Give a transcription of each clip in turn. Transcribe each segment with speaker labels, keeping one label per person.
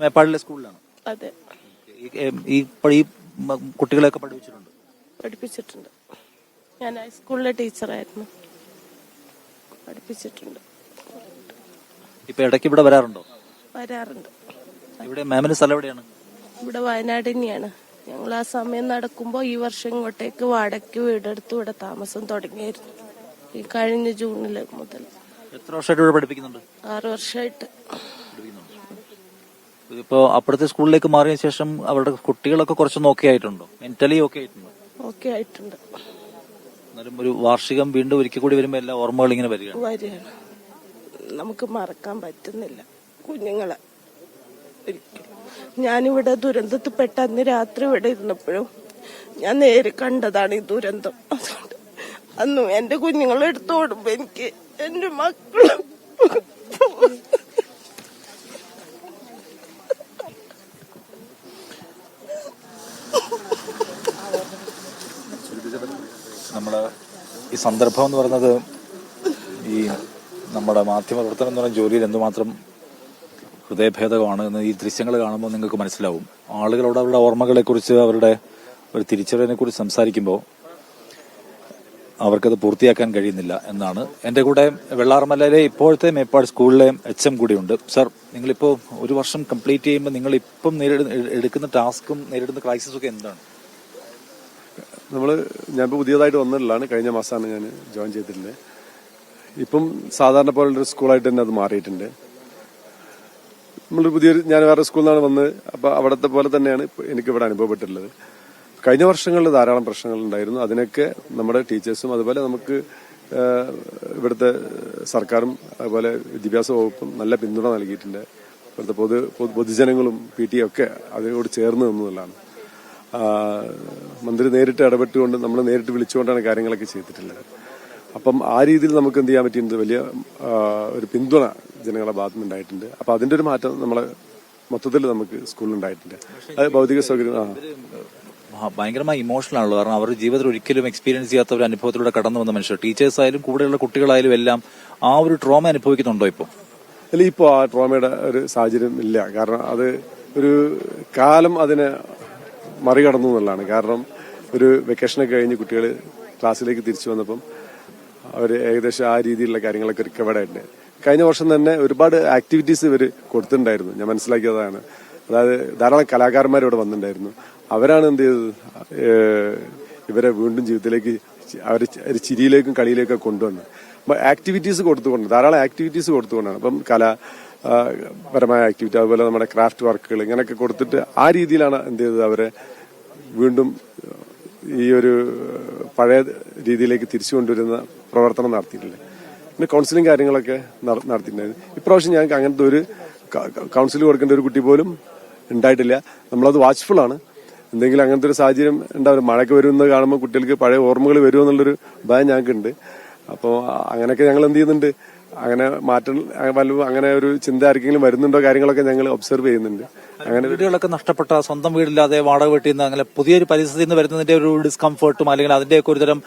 Speaker 1: മേപ്പാടിലെ സ്കൂളിലാണ്?
Speaker 2: അതെ.
Speaker 1: ഈ കുട്ടികളെയൊക്കെ
Speaker 2: പഠിപ്പിച്ചിട്ടുണ്ട്. ഞാൻ ഹൈസ്കൂളിലെ ടീച്ചറായിരുന്നു. പഠിപ്പിച്ചിട്ടുണ്ട്.
Speaker 1: ഇപ്പൊ ഇടയ്ക്ക് ഇവിടെ വരാറുണ്ടോ?
Speaker 2: വരാറുണ്ട്.
Speaker 1: ഇവിടെ മാമിന്റെ സ്ഥലം എവിടെയാണ്?
Speaker 2: ഇവിടെ വയനാട് തന്നെയാണ്. ഞങ്ങൾ ആ സമയം നടക്കുമ്പോൾ ഈ വർഷം ഇങ്ങോട്ടേക്ക് വാടകയ്ക്ക് വീടെടുത്ത് ഇവിടെ താമസം തുടങ്ങിയായിരുന്നു. ഈ കഴിഞ്ഞ ജൂണിൽ മുതൽ.
Speaker 1: എത്ര വർഷമായിട്ട് ഇവിടെ പഠിപ്പിക്കുന്നുണ്ട്?
Speaker 2: 6 വർഷമായിട്ട്.
Speaker 1: ഇപ്പോ അപ്പുറത്തെ സ്കൂളിലേക്ക് മാറിയ ശേഷം അവരുടെ കുട്ടികളൊക്കെ കുറച്ച് ഓക്കെ ആയിട്ടുണ്ടോ? മെന്റലി ഓക്കെ ആയിട്ടുണ്ടോ?
Speaker 2: ഓക്കെ ആയിട്ടുണ്ട്.
Speaker 1: എന്നാലും ഒരു വാർഷികം വീണ്ടും ഒരിക്കൽ കൂടി വരുമ്പോ എല്ലാ ഓർമ്മകൾ ഇങ്ങനെ വരികയാണ്.
Speaker 2: നമുക്ക് മറക്കാൻ പറ്റുന്നില്ല കുഞ്ഞുങ്ങളെ. ഞാനിവിടെ ദുരന്തത്തിൽപ്പെട്ട അന്ന് രാത്രി ഇവിടെ ഇരുന്നപ്പോഴും ഞാൻ നേരെ കണ്ടതാണ് ഈ ദുരന്തം. അതുകൊണ്ട് അന്നും എന്റെ കുഞ്ഞുങ്ങളെ എടുത്തോടുമ്പോ എനിക്ക് എന്റെ മക്കളും
Speaker 1: നമ്മള് ഈ സന്ദർഭം എന്ന് പറയുന്നത് ഈ നമ്മുടെ മാധ്യമ പ്രവർത്തനം എന്ന് പറയുന്ന ജോലിയിൽ എന്തുമാത്രം ഹൃദയഭേദകമാണ് എന്ന് ഈ ദൃശ്യങ്ങൾ കാണുമ്പോൾ നിങ്ങൾക്ക് മനസ്സിലാവും. ആളുകളോട് അവരുടെ ഓർമ്മകളെക്കുറിച്ച്, അവരുടെ ഒരു തിരിച്ചറിവിനെ കുറിച്ച് സംസാരിക്കുമ്പോൾ അവർക്കത് പൂർത്തിയാക്കാൻ കഴിയുന്നില്ല എന്നാണ്. എൻ്റെ കൂടെ വെള്ളാർമലയിലെ ഇപ്പോഴത്തെ മേപ്പാട് സ്കൂളിലെ HM കൂടിയുണ്ട്. സർ, നിങ്ങളിപ്പോൾ ഒരു വർഷം കംപ്ലീറ്റ് ചെയ്യുമ്പോൾ നിങ്ങളിപ്പം എടുക്കുന്ന ടാസ്കും നേരിടുന്ന ക്രൈസിസും ഒക്കെ എന്താണ്?
Speaker 3: ഞാനിപ്പോൾ പുതിയതായിട്ട് വന്നിട്ടുള്ളതാണ്. കഴിഞ്ഞ മാസമാണ് ഞാൻ ജോയിൻ ചെയ്തിട്ടുള്ളത്. ഇപ്പം സാധാരണ പോലുള്ളൊരു സ്കൂളായിട്ട് തന്നെ അത് മാറിയിട്ടുണ്ട്. ഞാൻ വേറെ സ്കൂളിൽ നിന്നാണ് വന്നത്. അപ്പോൾ അവിടുത്തെ പോലെ തന്നെയാണ് എനിക്കിവിടെ അനുഭവപ്പെട്ടിട്ടുള്ളത്. കഴിഞ്ഞ വർഷങ്ങളിൽ ധാരാളം പ്രശ്നങ്ങൾ ഉണ്ടായിരുന്നു. അതിനൊക്കെ നമ്മുടെ ടീച്ചേഴ്സും അതുപോലെ നമുക്ക് ഇവിടുത്തെ സർക്കാരും അതുപോലെ വിദ്യാഭ്യാസ വകുപ്പും നല്ല പിന്തുണ നൽകിയിട്ടുണ്ട്. ഇവിടുത്തെ പൊതുജനങ്ങളും PT ഒക്കെ അതിനോട് ചേർന്ന് നിന്നുള്ളതാണ്. മന്ത്രി നേരിട്ട് ഇടപെട്ടുകൊണ്ട് നമ്മൾ നേരിട്ട് വിളിച്ചുകൊണ്ടാണ് കാര്യങ്ങളൊക്കെ ചെയ്തിട്ടുള്ളത്. അപ്പം ആ രീതിയിൽ നമുക്ക് എന്ത് ചെയ്യാൻ പറ്റിയിട്ടുണ്ട്, വലിയ ഒരു പിന്തുണ ജനങ്ങളുടെ ഭാഗത്തുനിന്ന് ഉണ്ടായിട്ടുണ്ട്. അപ്പൊ അതിന്റെ ഒരു മാറ്റം നമ്മളെ മൊത്തത്തിൽ നമുക്ക് സ്കൂളിൽ ഉണ്ടായിട്ടുണ്ട്. അത് ഭൗതിക സൗകര്യം
Speaker 1: ഭയങ്കരമായി ഇമോഷണൽ ആണല്ലോ. കാരണം അവരുടെ ജീവിതത്തിൽ ഒരിക്കലും എക്സ്പീരിയൻസ് ചെയ്യാത്ത ഒരു അനുഭവത്തിലൂടെ കടന്നു വന്ന മനുഷ്യർ, ടീച്ചേഴ്സ് ആയാലും കൂടെയുള്ള കുട്ടികളായാലും എല്ലാം ആ ഒരു ട്രോമ അനുഭവിക്കുന്നുണ്ടോ ഇപ്പോൾ?
Speaker 3: അല്ല, ഇപ്പോൾ ആ ട്രോമയുടെ ഒരു സാഹചര്യം ഇല്ല. കാരണം അത് ഒരു കാലം അതിനെ മറികടന്നു എന്നുള്ളതാണ്. കാരണം ഒരു വെക്കേഷനൊക്കെ കഴിഞ്ഞ് കുട്ടികൾ ക്ലാസ്സിലേക്ക് തിരിച്ചു വന്നപ്പം അവർ ഏകദേശം ആ രീതിയിലുള്ള കാര്യങ്ങളൊക്കെ റിക്കവേർഡ് ആയിട്ടുണ്ട്. കഴിഞ്ഞ വർഷം തന്നെ ഒരുപാട് ആക്ടിവിറ്റീസ് ഇവർ കൊടുത്തിട്ടുണ്ടായിരുന്നു. ഞാൻ മനസ്സിലാക്കിയതാണ്. അതായത് ധാരാളം കലാകാരന്മാർ ഇവിടെ വന്നിട്ടുണ്ടായിരുന്നു. അവരാണ് എന്ത് ചെയ്തത്, ഇവരെ വീണ്ടും ജീവിതത്തിലേക്ക് അവർ ഒരു ചിരിയിലേക്കും കളിയിലേക്കും കൊണ്ടുവന്നത്. അപ്പൊ ആക്ടിവിറ്റീസ് കൊടുത്തുകൊണ്ട്, ധാരാളം ആക്ടിവിറ്റീസ് കൊടുത്തുകൊണ്ടാണ്. അപ്പം കലാപരമായ ആക്ടിവിറ്റി, അതുപോലെ നമ്മുടെ ക്രാഫ്റ്റ് വർക്കുകൾ ഇങ്ങനെയൊക്കെ കൊടുത്തിട്ട് ആ രീതിയിലാണ് എന്ത് ചെയ്തത്, അവരെ വീണ്ടും ഈ ഒരു പഴയ രീതിയിലേക്ക് തിരിച്ചു കൊണ്ടുവരുന്ന പ്രവർത്തനം നടത്തിയിട്ടില്ലേ. പിന്നെ കൗൺസിലിംഗ് കാര്യങ്ങളൊക്കെ നടത്തിയിട്ടുണ്ടായിരുന്നു. ഇപ്രാവശ്യം ഞങ്ങൾക്ക് അങ്ങനത്തെ ഒരു കൗൺസിൽ കൊടുക്കേണ്ട ഒരു കുട്ടി പോലും ഉണ്ടായിട്ടില്ല. നമ്മളത് വാച്ച്ഫുൾ ആണ്. എന്തെങ്കിലും അങ്ങനത്തെ ഒരു സാഹചര്യം ഉണ്ടാവില്ല. മഴയ്ക്ക് വരുമെന്ന് കാണുമ്പോൾ കുട്ടികൾക്ക് പഴയ ഓർമ്മകൾ വരുമെന്നുള്ളൊരു ഭയം ഞങ്ങൾക്കുണ്ട്. അപ്പോൾ അങ്ങനെയൊക്കെ ഞങ്ങൾ എന്ത് ചെയ്യുന്നുണ്ട്, അങ്ങനെ മാറ്റം വല്ലതും അങ്ങനെ ഒരു ചിന്ത ആർക്കെങ്കിലും വരുന്നുണ്ടോ കാര്യങ്ങളൊക്കെ ഞങ്ങൾ ഒബ്സർവ് ചെയ്യുന്നുണ്ട്.
Speaker 1: അങ്ങനെ വീടുകളൊക്കെ നഷ്ടപ്പെട്ട, സ്വന്തം വീടില്ലാതെ വാടക വീട്ടിൽ നിന്ന് അങ്ങനെ പുതിയൊരു പരിസ്ഥിതിയിൽ നിന്ന് വരുന്നതിന്റെ ഒരു ഡിസ്കംഫർട്ടും അല്ലെങ്കിൽ അതിന്റെയൊക്കെ ഒരു തരം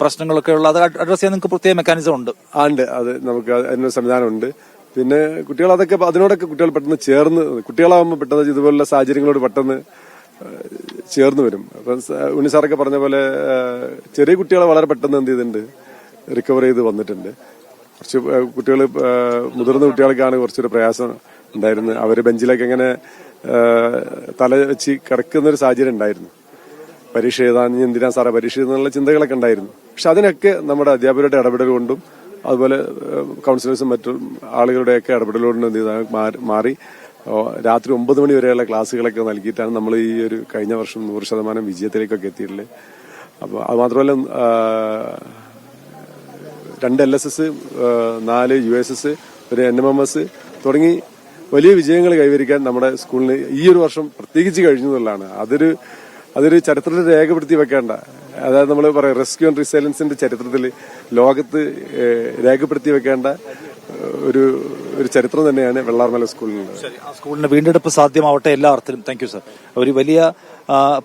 Speaker 1: പ്രശ്നങ്ങളൊക്കെ ഉള്ള അത് അഡ്രസ് ചെയ്യാൻ നിങ്ങൾക്ക് പ്രത്യേക മെക്കാനിസം ഉണ്ട്?
Speaker 3: ഉണ്ട്, അത് നമുക്ക് അതിനൊരു സംവിധാനമുണ്ട്. പിന്നെ കുട്ടികൾ അതൊക്കെ അതിനോടൊക്കെ കുട്ടികൾ പെട്ടെന്ന് ചേർന്ന്, കുട്ടികളാകുമ്പോൾ പെട്ടെന്ന് ഇതുപോലുള്ള സാഹചര്യങ്ങളോട് പെട്ടെന്ന് ചേർന്ന് വരും. അപ്പൊ ഉണ്ണിസാറൊക്കെ പറഞ്ഞ പോലെ ചെറിയ കുട്ടികളെ വളരെ പെട്ടെന്ന് എന്ത് ചെയ്തിട്ടുണ്ട്, റിക്കവർ ചെയ്ത് വന്നിട്ടുണ്ട്. കുറച്ച് കുട്ടികൾ, മുതിർന്ന കുട്ടികൾക്കാണ് കുറച്ചൊരു പ്രയാസം ഉണ്ടായിരുന്നത്. അവര് ബെഞ്ചിലേക്ക് എങ്ങനെ തല വെച്ച് കിടക്കുന്നൊരു സാഹചര്യം ഉണ്ടായിരുന്നു. പരീക്ഷ എഴുതാൻ എന്തിനാ സാറേ പരീക്ഷ എഴുതുന്നുള്ള ചിന്തകളൊക്കെ ഉണ്ടായിരുന്നു. പക്ഷെ അതിനൊക്കെ നമ്മുടെ അധ്യാപകരുടെ ഇടപെടൽ കൊണ്ടും അതുപോലെ കൗൺസിലേഴ്സും മറ്റും ആളുകളുടെയൊക്കെ ഇടപെടൽ കൊണ്ടും എന്ത് ചെയ്താൽ മാറി രാത്രി 9 മണി വരെയുള്ള ക്ലാസ്സുകളൊക്കെ നൽകിയിട്ടാണ് നമ്മൾ ഈ ഒരു കഴിഞ്ഞ വർഷം 100% വിജയത്തിലേക്കൊക്കെ എത്തിയിട്ടുള്ളത്. അപ്പോൾ അത് മാത്രമല്ല 2 LSS, 4 USS, ഒരു NMMS തുടങ്ങി വലിയ വിജയങ്ങൾ കൈവരിക്കാൻ നമ്മുടെ സ്കൂളിന് ഈ ഒരു വർഷം പ്രത്യേകിച്ച് കഴിഞ്ഞു എന്നുള്ളതാണ്. അതൊരു ചരിത്രത്തിൽ രേഖപ്പെടുത്തി വെക്കേണ്ട, അതായത് നമ്മൾ പറയാം റെസ്ക്യൂ ആൻഡ് റിസൈലൻസിന്റെ ചരിത്രത്തിൽ ലോകത്ത് രേഖപ്പെടുത്തി വെക്കേണ്ട ഒരു ചരിത്രം തന്നെയാണ് വെള്ളാർമല സ്കൂളിനുള്ളത്.
Speaker 1: സ്കൂളിന് വീണ്ടെടുപ്പ് സാധ്യമാവട്ടെ എല്ലാ അർത്ഥത്തിലും. Thank you sir. ഒരു വലിയ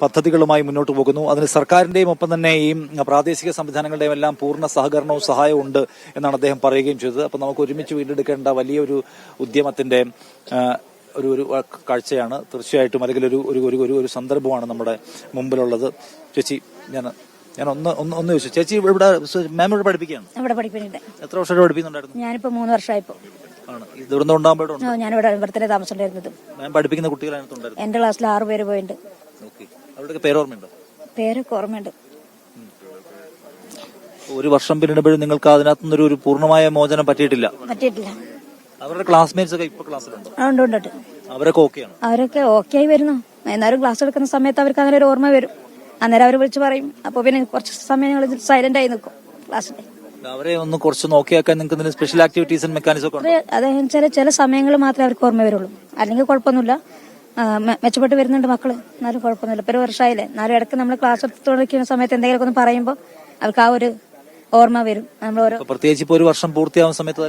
Speaker 1: പദ്ധതികളുമായി മുന്നോട്ട് പോകുന്നു. അതിന് സർക്കാരിന്റെയും ഒപ്പം തന്നെ ഈ പ്രാദേശിക സംവിധാനങ്ങളുടെയും എല്ലാം പൂർണ്ണ സഹകരണവും സഹായവും ഉണ്ട് എന്നാണ് അദ്ദേഹം പറയുകയും ചെയ്തത്. അപ്പൊ നമുക്ക് ഒരുമിച്ച് വീണ്ടെടുക്കേണ്ട വലിയൊരു ഉദ്യമത്തിന്റെ ഒരു ഒരു കാഴ്ചയാണ് തീർച്ചയായിട്ടും, അല്ലെങ്കിൽ ഒരു ഒരു ഒരു ഒരു സന്ദർഭമാണ് നമ്മുടെ മുമ്പിലുള്ളത്. ചേച്ചി, ഞാൻ ഒന്ന് ചോദിച്ചു. ചേച്ചി ഇവിടെ മാം ഇവിടെ പഠിപ്പിക്കുകയാണ്?
Speaker 4: ഇവിടെ പഠിപ്പിക്കുന്നുണ്ട്.
Speaker 1: എത്ര വർഷമായിട്ട് പഠിപ്പിക്കുന്നുണ്ടായിരുന്നു?
Speaker 4: ഞാനിപ്പോ 3 വർഷമായിപ്പോ.
Speaker 1: ആണ് ഈ ദുരന്തം ഉണ്ടാകുമ്പോഴോ?
Speaker 4: ഞാനിവിടെ ഇവിടെ താമസിച്ചിട്ടുണ്ടായിരുന്നത്.
Speaker 1: മാം പഠിപ്പിക്കുന്ന കുട്ടികളായിരുന്നു?
Speaker 4: എന്റെ ക്ലാസ്സിൽ 6 പേര് പോയിട്ടുണ്ട്.
Speaker 1: അവരുടെ പേര് ഓർമ്മയുണ്ടോ?
Speaker 4: പേരൊക്കെ ഓർമ്മയുണ്ട്.
Speaker 1: ഒരു വർഷം പിന്നിടുമ്പോഴും നിങ്ങൾക്ക് അതിനകത്തുനിന്നൊരു ഒരു പൂർണ്ണമായ മോചനം പറ്റിയിട്ടില്ല? അവരുടെ ക്ലാസ്മേറ്റ്സ് ഒക്കെ ഇപ്പൊ ക്ലാസ്സിലുണ്ടോ?
Speaker 4: ഉണ്ട്.
Speaker 1: അവരൊക്കെ ഓക്കെയാണ്?
Speaker 4: അവരൊക്കെ ഓക്കെ ആയി വരുന്നു. എന്നാലും ക്ലാസ് എടുക്കുന്ന സമയത്ത് അവർക്ക് അങ്ങനെ ഒരു ഓർമ്മ വരും. അന്നേരം അവർ വിളിച്ചു പറയും. അപ്പൊ പിന്നെ കുറച്ച് സമയം സൈലന്റ് ആയി നിൽക്കും ക്ലാസ്സിൽ.
Speaker 1: അവരെ ഒന്ന് കുറച്ച് നോക്കിയാക്കാൻ നിങ്ങൾക്ക് സ്പെഷ്യൽ ആക്ടിവിറ്റീസ് ആൻഡ് മെക്കാനിസം ഒക്കെ?
Speaker 4: അതെ, ചില സമയങ്ങൾ മാത്രമേ അവർക്ക് ഓർമ്മ വരുള്ളൂ. അല്ലെങ്കിൽ കുഴപ്പമൊന്നുമില്ല. മെച്ചപ്പെട്ട് വരുന്നുണ്ട് മക്കള്. എന്നാലും കുഴപ്പമൊന്നുമില്ല. ഇപ്പൊ 1 വർഷമായില്ലേ. എന്നാലും ഇടയ്ക്ക് നമ്മൾ ക്ലാസ് എടുത്തുകൊണ്ടിരിക്കുന്ന സമയത്ത് എന്തെങ്കിലുമൊക്കെ ഒന്ന് പറയുമ്പോൾ അവർക്ക് ആ ഒരു ഓർമ്മ വരും. നമ്മൾ ഓരോ
Speaker 1: പ്രത്യേകിച്ച് ഇപ്പൊ 1 വർഷം പൂർത്തിയാവുന്ന സമയത്ത്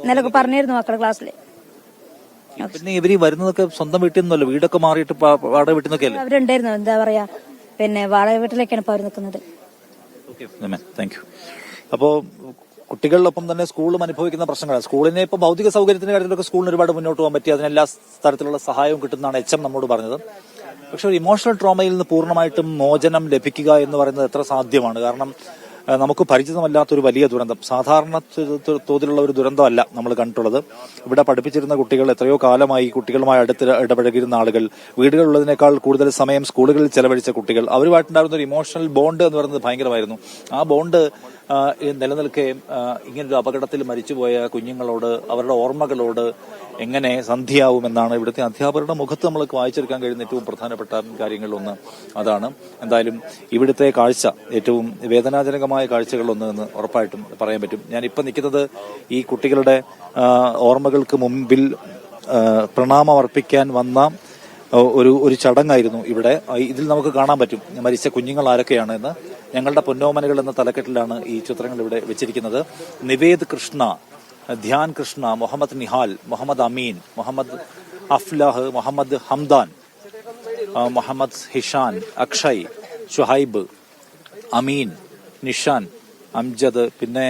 Speaker 4: ഇന്നലൊക്കെ പറഞ്ഞിരുന്നു മക്കളെ ക്ലാസ്സിൽ.
Speaker 1: പിന്നെ ഇവര് വരുന്നതൊക്കെ സ്വന്തം വീട്ടിൽ നിന്നല്ലോ, വീടൊക്കെ മാറിയിട്ട് വാടക വീട്ടിൽ നിന്നൊക്കെ
Speaker 4: അവരുണ്ടായിരുന്നു. എന്താ പറയാ, പിന്നെ വാടക വീട്ടിലേക്കാണ് ഇപ്പൊ അവർ നിൽക്കുന്നത്.
Speaker 1: Thank you. അപ്പോ കുട്ടികളിലൊപ്പം തന്നെ സ്കൂളും അനുഭവിക്കുന്ന പ്രശ്നങ്ങളാണ്. സ്കൂളിനെ ഇപ്പൊ ഭൗതിക സൗകര്യത്തിന്റെ കാര്യത്തിലൊക്കെ സ്കൂളിന് ഒരുപാട് മുന്നോട്ട് പോകാൻ പറ്റി, അതിനെല്ലാ തരത്തിലുള്ള സഹായവും കിട്ടുന്നതാണ് HM നമ്മോട് പറഞ്ഞത്. പക്ഷെ ഒരു ഇമോഷണൽ ട്രോമയിൽ നിന്ന് പൂർണ്ണമായിട്ടും മോചനം ലഭിക്കുക എന്ന് പറയുന്നത് എത്ര സാധ്യമാണ്? കാരണം നമുക്ക് പരിചിതമല്ലാത്തൊരു വലിയ ദുരന്തം, സാധാരണ തോതിലുള്ള ഒരു ദുരന്തമല്ല നമ്മൾ കണ്ടിട്ടുള്ളത്. ഇവിടെ പഠിപ്പിച്ചിരുന്ന കുട്ടികൾ, എത്രയോ കാലമായി കുട്ടികളുമായി അടുത്ത് ഇടപഴകിയിരുന്ന ആളുകൾ, വീടുകളിലുള്ളതിനേക്കാൾ കൂടുതൽ സമയം സ്കൂളുകളിൽ ചെലവഴിച്ച കുട്ടികൾ, അവരുമായിട്ടുണ്ടായിരുന്ന ഒരു ഇമോഷണൽ ബോണ്ട് എന്ന് പറയുന്നത് ഭയങ്കരമായിരുന്നു. ആ ബോണ്ട് നിലനിൽക്കെ ഇങ്ങനൊരു അപകടത്തിൽ മരിച്ചുപോയ കുഞ്ഞുങ്ങളോട്, അവരുടെ ഓർമ്മകളോട് എങ്ങനെ സന്ധിയാവുമെന്നാണ് ഇവിടുത്തെ അധ്യാപകരുടെ മുഖത്ത് നമ്മൾക്ക് വായിച്ചെടുക്കാൻ കഴിയുന്ന ഏറ്റവും പ്രധാനപ്പെട്ട കാര്യങ്ങളിലൊന്ന് അതാണ്. എന്തായാലും ഇവിടുത്തെ കാഴ്ച ഏറ്റവും വേദനാജനകമായ കാഴ്ചകളൊന്ന് എന്ന് ഉറപ്പായിട്ടും പറയാൻ പറ്റും. ഞാനിപ്പോൾ നിൽക്കുന്നത് ഈ കുട്ടികളുടെ ഓർമ്മകൾക്ക് മുമ്പിൽ പ്രണാമം അർപ്പിക്കാൻ വന്ന ഒരു ചടങ്ങായിരുന്നു ഇവിടെ. ഇതിൽ നമുക്ക് കാണാൻ പറ്റും മരിച്ച കുഞ്ഞുങ്ങൾ ആരൊക്കെയാണ് എന്ന്. ഞങ്ങളുടെ പൊന്നോമനകൾ എന്ന തലക്കെട്ടിലാണ് ഈ ചിത്രങ്ങൾ ഇവിടെ വെച്ചിരിക്കുന്നത്. നിവേദ് കൃഷ്ണ, ധ്യാൻ കൃഷ്ണ, മുഹമ്മദ് നിഹാൽ, മുഹമ്മദ് അമീൻ, മുഹമ്മദ് അഫ്ലാഹ്, മുഹമ്മദ് ഹംദാൻ, മുഹമ്മദ് ഹിഷാൻ, അക്ഷയ്, ഷുഹൈബ്, അമീൻ, നിഷാൻ, അംജദ്, പിന്നെ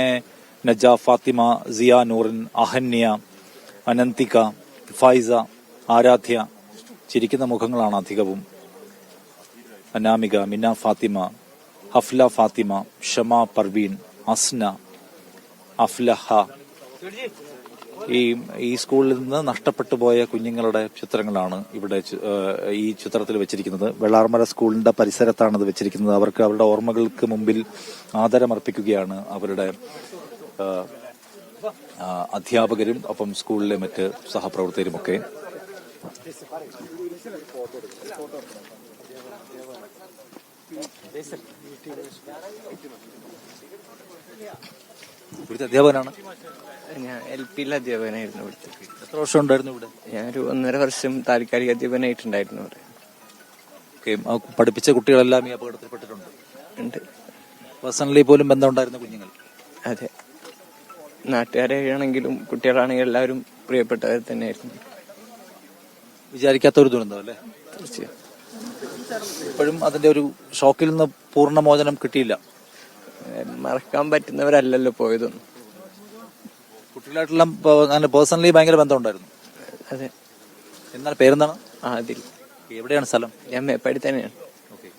Speaker 1: നജ, ഫാത്തിമ, സിയ നൂറിൻ, അഹന്യ, അനന്തിക, ഫൈസ, ആരാധ്യ. ചിരിക്കുന്ന മുഖങ്ങളാണ് അധികവും. അനാമിക, മിന ഫാത്തിമ, ഹഫ്ല ഫാത്തിമ, ഷമ പർവീൻ, അസ്ന, അഫ്ലഹ. ഈ സ്കൂളിൽ നിന്ന് നഷ്ടപ്പെട്ടു പോയ കുഞ്ഞുങ്ങളുടെ ചിത്രങ്ങളാണ് ഇവിടെ ഈ ചിത്രത്തിൽ വെച്ചിരിക്കുന്നത്. വെള്ളാർമല സ്കൂളിന്റെ പരിസരത്താണ് ഇത് വെച്ചിരിക്കുന്നത്. അവർക്ക് അവരുടെ ഓർമ്മകൾക്ക് മുമ്പിൽ ആദരമർപ്പിക്കുകയാണ് അവരുടെ അധ്യാപകരും ഒപ്പം സ്കൂളിലെ മറ്റ് സഹപ്രവർത്തകരുമൊക്കെ. ഇവിടുത്തെ അധ്യാപകനാണ്?
Speaker 5: ഞാൻ LP അധ്യാപകനായിരുന്നു ഇവിടുത്തെ.
Speaker 1: എത്ര വർഷം ഉണ്ടായിരുന്നു ഇവിടെ?
Speaker 5: ഞാനൊരു 1.5 വർഷം താൽക്കാലിക അധ്യാപകനായിട്ടുണ്ടായിരുന്നു ഇവിടെ.
Speaker 1: പഠിപ്പിച്ച കുട്ടികളെല്ലാം ഈ അപകടത്തിൽപ്പെട്ടിട്ടുണ്ട്?
Speaker 5: ഉണ്ട്.
Speaker 1: പേഴ്സണലി പോലും ബന്ധമുണ്ടായിരുന്ന കുഞ്ഞുങ്ങൾ?
Speaker 5: അതെ, നാട്ടുകാരാണെങ്കിലും കുട്ടികളാണെങ്കിലും എല്ലാവരും പ്രിയപ്പെട്ടവർ തന്നെയായിരുന്നു.
Speaker 1: വിചാരിക്കാത്ത ഒരു ദുരന്തം അല്ലേ?
Speaker 5: തീർച്ചയായും.
Speaker 1: ഇപ്പോഴും അതിന്റെ ഒരു ഷോക്കിൽ നിന്ന് പൂർണ്ണ മോചനം കിട്ടിയില്ല.
Speaker 5: മറക്കാൻ പറ്റുന്നവരല്ലല്ലോ പോയതൊന്നും.
Speaker 1: കുട്ടികളായിട്ടെല്ലാം പേഴ്സണലി ഭയങ്കര ബന്ധമുണ്ടായിരുന്നു?
Speaker 5: അതെ.
Speaker 1: എന്നാൽ പേരെന്താണ്?
Speaker 5: ആദിൽ.
Speaker 1: എവിടെയാണ് സ്ഥലം?
Speaker 5: ഞാൻ മേപ്പാടി തന്നെയാണ്.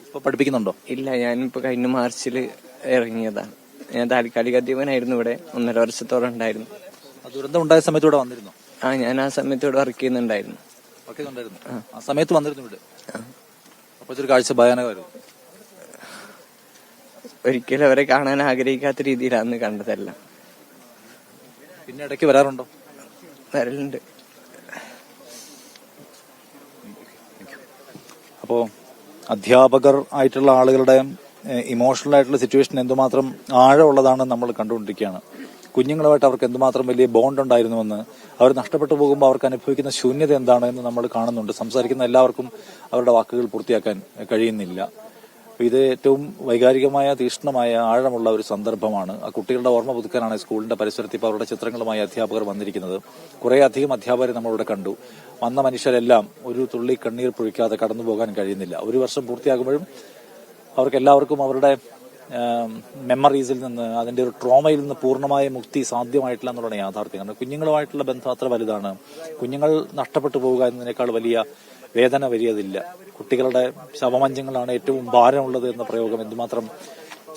Speaker 1: ഇപ്പൊ പഠിപ്പിക്കുന്നുണ്ടോ?
Speaker 5: ഇല്ല, ഞാനിപ്പോ കഴിഞ്ഞ മാർച്ചിൽ ഇറങ്ങിയതാണ്. ഞാൻ താൽക്കാലിക അധ്യാപകനായിരുന്നു ഇവിടെ. 1.5 വർഷത്തോളം ഉണ്ടായിരുന്നു.
Speaker 1: ദുരന്തം ഉണ്ടായ സമയത്ത് ഇവിടെ വന്നിരുന്നു?
Speaker 5: ഞാൻ ആ സമയത്ത് ഇവിടെ വർക്ക് ചെയ്യുന്നുണ്ടായിരുന്നു.
Speaker 1: ആ സമയത്ത് വന്നിരുന്നു ഇവിടെ? അപ്പോഴത്തെ ഒരു കാഴ്ച ഭയാനകമായിരുന്നു.
Speaker 5: ഒരിക്കലും അവരെ കാണാൻ ആഗ്രഹിക്കാത്ത രീതിയിലാണ് കണ്ടതല്ല.
Speaker 1: പിന്നെ ഇടയ്ക്ക് വരാറുണ്ടോ?
Speaker 5: വരലുണ്ട്.
Speaker 1: അപ്പോ അധ്യാപകർ ആയിട്ടുള്ള ആളുകളുടെ ഇമോഷണൽ ആയിട്ടുള്ള സിറ്റുവേഷൻ എന്തുമാത്രം ആഴമുള്ളതാണ് നമ്മൾ കണ്ടുകൊണ്ടിരിക്കുകയാണ്. കുഞ്ഞുങ്ങളുമായിട്ട് അവർക്ക് എന്തുമാത്രം വലിയ ബോണ്ട് ഉണ്ടായിരുന്നുവെന്ന്, അവർ നഷ്ടപ്പെട്ടു പോകുമ്പോൾ അവർക്ക് അനുഭവിക്കുന്ന ശൂന്യത എന്താണെന്ന് നമ്മൾ കാണുന്നുണ്ട്. സംസാരിക്കുന്ന എല്ലാവർക്കും അവരുടെ വാക്കുകൾ പൂർത്തിയാക്കാൻ കഴിയുന്നില്ല. ഇത് ഏറ്റവും വൈകാരികമായ, തീക്ഷ്ണമായ, ആഴമുള്ള ഒരു സന്ദർഭമാണ്. ആ കുട്ടികളുടെ ഓർമ്മ പുതുക്കാനാണ് സ്കൂളിന്റെ പരിസരത്ത് ഇപ്പോൾ അവരുടെ ചിത്രങ്ങളുമായി അധ്യാപകർ വന്നിരിക്കുന്നത്. കുറേ അധികം അധ്യാപകരെ നമ്മളിവിടെ കണ്ടു. വന്ന മനുഷ്യരെല്ലാം ഒരു തുള്ളി കണ്ണീർ പൊഴിക്കാതെ കടന്നു പോകാൻ കഴിയുന്നില്ല. 1 വർഷം പൂർത്തിയാകുമ്പോഴും അവർക്ക് എല്ലാവർക്കും അവരുടെ മെമ്മറീസിൽ നിന്ന്, അതിന്റെ ഒരു ട്രോമയിൽ നിന്ന് പൂർണ്ണമായ മുക്തി സാധ്യമായിട്ടില്ല എന്നുള്ളതാണ് യാഥാർത്ഥ്യം. കാരണം കുഞ്ഞുങ്ങളുമായിട്ടുള്ള ബന്ധം അത്ര വലുതാണ്. കുഞ്ഞുങ്ങൾ നഷ്ടപ്പെട്ടു പോവുക എന്നതിനേക്കാൾ വലിയ വേദന വലിയതില്ല. കുട്ടികളുടെ ശവമഞ്ചങ്ങളാണ് ഏറ്റവും ഭാരമുള്ളത് എന്ന പ്രയോഗം എന്തുമാത്രം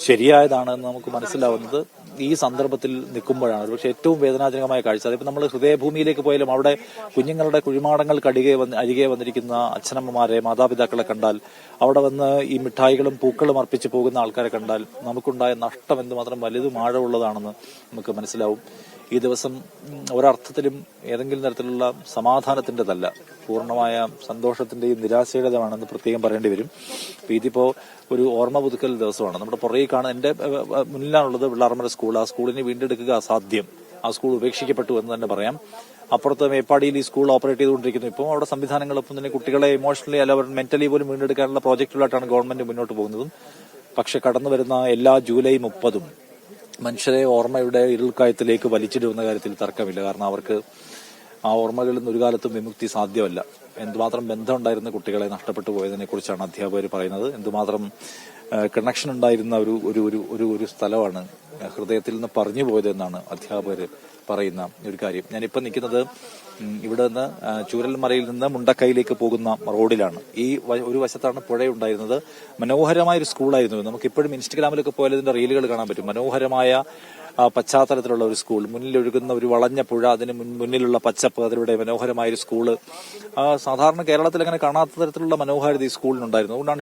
Speaker 1: ശരിയായതാണെന്ന് നമുക്ക് മനസ്സിലാവുന്നത് ഈ സന്ദർഭത്തിൽ നിൽക്കുമ്പോഴാണ്. പക്ഷെ ഏറ്റവും വേദനാജനകമായ കാഴ്ച, അതിപ്പോൾ നമ്മൾ ഹൃദയഭൂമിയിലേക്ക് പോയാലും അവിടെ കുഞ്ഞുങ്ങളുടെ കുഴിമാടങ്ങൾക്ക് അരികെ വന്നിരിക്കുന്ന അച്ഛനമ്മമാരെ, മാതാപിതാക്കളെ കണ്ടാൽ, അവിടെ വന്ന് ഈ മിഠായികളും പൂക്കളും അർപ്പിച്ച് പോകുന്ന ആൾക്കാരെ കണ്ടാൽ നമുക്കുണ്ടായ നഷ്ടം എന്തുമാത്രം വലുതും ആഴമുള്ളതാണെന്ന് നമുക്ക് മനസ്സിലാവും. ഈ ദിവസം ഒരർത്ഥത്തിലും ഏതെങ്കിലും തരത്തിലുള്ള സമാധാനത്തിൻ്റെതല്ല, പൂർണ്ണമായ സന്തോഷത്തിന്റെയും നിരാശയുടേതാണെന്ന് പ്രത്യേകം പറയേണ്ടി വരും. ഇതിപ്പോ ഒരു ഓർമ്മ പുതുക്കൽ ദിവസമാണ്. നമ്മുടെ പുറകെ കാണുന്ന, എന്റെ മുന്നിലാണുള്ളത് വെള്ളാറമ്മര സ്കൂൾ. ആ സ്കൂളിനെ വീണ്ടെടുക്കുക അസാധ്യം. ആ സ്കൂൾ ഉപേക്ഷിക്കപ്പെട്ടു എന്ന് തന്നെ പറയാം. അപ്പുറത്ത് മേപ്പാടിയിൽ ഈ സ്കൂൾ ഓപ്പറേറ്റ് ചെയ്തുകൊണ്ടിരിക്കുന്നു. ഇപ്പോൾ അവിടെ സംവിധാനങ്ങളൊപ്പം തന്നെ കുട്ടികളെ ഇമോഷണലി അല്ല മെന്റലി പോലും വീണ്ടെടുക്കാനുള്ള പ്രോജക്റ്റുകളായിട്ടാണ് ഗവൺമെന്റ് മുന്നോട്ട് പോകുന്നതും. പക്ഷെ കടന്നു വരുന്ന എല്ലാ ജൂലൈ 30 മനുഷ്യരെ ഓർമ്മയുടെ ഇരുൾക്കായത്തിലേക്ക് വലിച്ചിടുന്ന കാര്യത്തിൽ തർക്കമില്ല. കാരണം അവർക്ക് ആ ഓർമ്മകളിൽ നിന്ന് ഒരു കാലത്തും വിമുക്തി സാധ്യമല്ല. എന്തുമാത്രം ബന്ധമുണ്ടായിരുന്ന കുട്ടികളെ നഷ്ടപ്പെട്ടു പോയതിനെ കുറിച്ചാണ് അധ്യാപകർ പറയുന്നത്. എന്തുമാത്രം കണക്ഷൻ ഉണ്ടായിരുന്ന ഒരു സ്ഥലമാണ് ഹൃദയത്തിൽ നിന്ന് പറഞ്ഞു പോയതെന്നാണ് അധ്യാപകർ പറയുന്ന ഒരു കാര്യം. ഞാനിപ്പോൾ നിൽക്കുന്നത് ഇവിടെ നിന്ന് ചൂരൽമലയിൽ നിന്ന് മുണ്ടക്കൈയിലേക്ക് പോകുന്ന റോഡിലാണ്. ഈ ഒരു വശത്താണ് പുഴയുണ്ടായിരുന്നത്. മനോഹരമായ ഒരു സ്കൂളായിരുന്നു. നമുക്കിപ്പോഴും ഇൻസ്റ്റഗ്രാമിലൊക്കെ പോയാൽ ഇതിന്റെ റീലുകൾ കാണാൻ പറ്റും. മനോഹരമായ പശ്ചാത്തലത്തിലുള്ള ഒരു സ്കൂൾ, മുന്നിലൊഴുകുന്ന ഒരു വളഞ്ഞ പുഴ, അതിന് മുന്നിലുള്ള പച്ചപ്പ്, അതിലൂടെ മനോഹരമായ ഒരു സ്കൂള്. സാധാരണ കേരളത്തിൽ അങ്ങനെ കാണാത്ത തരത്തിലുള്ള മനോഹാരിത ഈ സ്കൂളിനുണ്ടായിരുന്നു. അതുകൊണ്ടാണ്